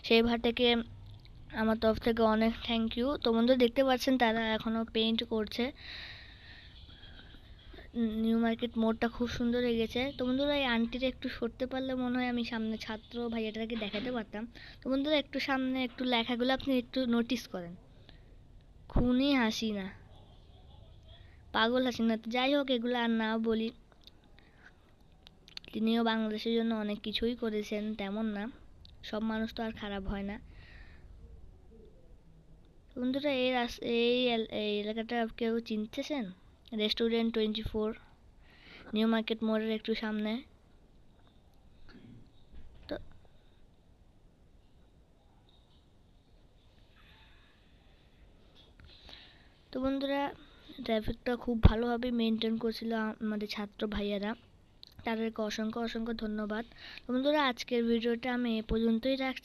সেই ভাইটাকে আমার তরফ থেকে অনেক থ্যাংক ইউ। তো বন্ধুরা দেখতে পাচ্ছেন তারা এখনো পেইন্ট করছে। নিউ মার্কেট মোড়টা খুব সুন্দর হয়ে গেছে। তো বন্ধুরা এই আন্টিটা একটু সরতে পারলে মনে হয় আমি সামনে ছাত্র ভাইয়াটাকে দেখাতে পারতাম। তো বন্ধুরা একটু সামনে একটু লেখাগুলো আপনি একটু নোটিস করেন, খুনি হাসিনা, পাগল হাসিনা। তো যাই হোক এগুলো আর না বলি, তিনিও বাংলাদেশের জন্য অনেক কিছুই করেছেন, তেমন না, সব মানুষ তো আর খারাপ হয় না। বন্ধুরা এই এলাকাটা কেউ চিনতেছেন? রেস্টুরেন্ট 24, নিউ মার্কেট মোড়ের একটু সামনে। তো তো বন্ধুরা ট্রাফিকটা খুব ভালোভাবে মেনটেন করছিল আমাদের ছাত্র ভাইয়ারা, তাদেরকে অসংখ্য অসংখ্য ধন্যবাদ। বন্ধুরা আজকের ভিডিওটা আমি এ পর্যন্তই রাখছি।